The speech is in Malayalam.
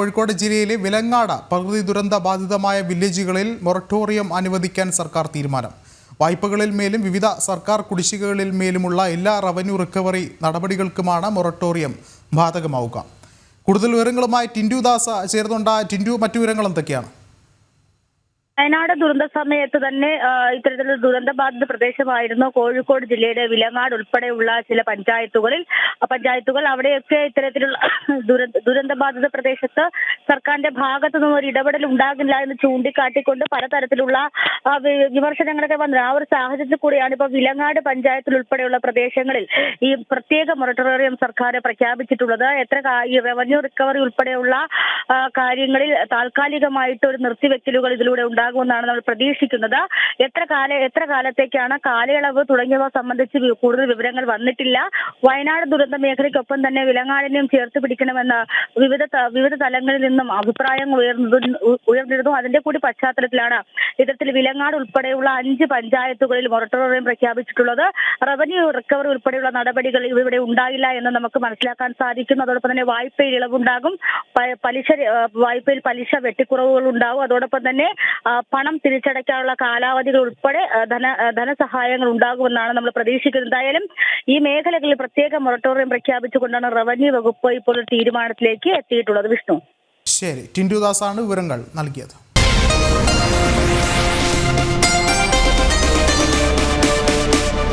കോഴിക്കോട് ജില്ലയിലെ വിലങ്ങാട് പ്രകൃതി ദുരന്ത ബാധിതമായ വില്ലേജുകളിൽ മൊറട്ടോറിയം അനുവദിക്കാൻ സർക്കാർ തീരുമാനം. വായ്പകളിൽ മേലും വിവിധ സർക്കാർ കുടിശ്ശികകളിൽ മേലുമുള്ള എല്ലാ റവന്യൂ റിക്കവറി നടപടികൾക്കുമാണ് മൊറട്ടോറിയം ബാധകമാവുക. കൂടുതൽ വിവരങ്ങളുമായി ടിൻഡു ദാസ് ചേർന്നുണ്ട്. ടിൻഡു, മറ്റു വിവരങ്ങൾ എന്തൊക്കെയാണ്? വയനാട് ദുരന്ത സമയത്ത് തന്നെ ഇത്തരത്തിലുള്ള ദുരന്തബാധിത പ്രദേശമായിരുന്നു കോഴിക്കോട് ജില്ലയുടെ വിലങ്ങാട് ഉൾപ്പെടെയുള്ള ചില പഞ്ചായത്തുകൾ. അവിടെയൊക്കെ ഇത്തരത്തിലുള്ള ദുരന്തബാധിത പ്രദേശത്ത് സർക്കാരിന്റെ ഭാഗത്തു നിന്നും ഒരു ഇടപെടൽ ഉണ്ടാകില്ല എന്ന് ചൂണ്ടിക്കാട്ടിക്കൊണ്ട് പലതരത്തിലുള്ള വിമർശനങ്ങളൊക്കെ വന്നത്. ആ ഒരു സാഹചര്യത്തിൽ കൂടിയാണ് ഇപ്പോൾ വിലങ്ങാട് പഞ്ചായത്തിൽ ഉൾപ്പെടെയുള്ള പ്രദേശങ്ങളിൽ ഈ പ്രത്യേക മൊറട്ടോറിയം സർക്കാർ പ്രഖ്യാപിച്ചിട്ടുള്ളത്. ഈ റവന്യൂ റിക്കവറി ഉൾപ്പെടെയുള്ള കാര്യങ്ങളിൽ താൽക്കാലികമായിട്ട് ഒരു നിർത്തിവെക്കലുകൾ ഇതിലൂടെ ഉണ്ടാകുമെന്നാണ് നമ്മൾ പ്രതീക്ഷിക്കുന്നത്. എത്ര കാലത്തേക്കാണ് കാലയളവ് തുടങ്ങിയവ സംബന്ധിച്ച് കൂടുതൽ വിവരങ്ങൾ വന്നിട്ടില്ല. വയനാട് ദുരന്ത മേഖലയ്ക്കൊപ്പം തന്നെ വിലങ്ങാടിനെയും ചേർത്ത് പിടിക്കണമെന്ന് വിവിധ തലങ്ങളിൽ നിന്നും അഭിപ്രായങ്ങൾ ഉയർന്നിരുന്നു. അതിന്റെ കൂടി പശ്ചാത്തലത്തിലാണ് ഇത്തരത്തിൽ വിലങ്ങാട് ഉൾപ്പെടെയുള്ള 5 പഞ്ചായത്തുകളിൽ മൊറട്ടോറിയം പ്രഖ്യാപിച്ചിട്ടുള്ളത്. റവന്യൂ റിക്കവറി ഉൾപ്പെടെയുള്ള നടപടികൾ ഇവിടെ ഉണ്ടായില്ല എന്ന് നമുക്ക് മനസ്സിലാക്കാൻ സാധിക്കുന്നു. അതോടൊപ്പം തന്നെ വായ്പയിൽ ഇളവുണ്ടാകും, വായ്പയിൽ പലിശ വെട്ടിക്കുറവുകൾ ഉണ്ടാകും. അതോടൊപ്പം തന്നെ പണം തിരിച്ചടയ്ക്കാനുള്ള കാലാവധികൾ ഉൾപ്പെടെ ധനസഹായങ്ങൾ ഉണ്ടാകുമെന്നാണ് നമ്മൾ പ്രതീക്ഷിക്കുന്നത്. എന്തായാലും ഈ മേഖലകളിൽ പ്രത്യേക മൊറട്ടോറിയം പ്രഖ്യാപിച്ചുകൊണ്ടാണ് റവന്യൂ വകുപ്പ് ഇപ്പോൾ തീരുമാനത്തിലേക്ക് എത്തിയിട്ടുള്ളത്. വിഷ്ണു, ശരി, ടിൻഡു ദാസാണ് വിവരങ്ങൾ നൽകിയത്.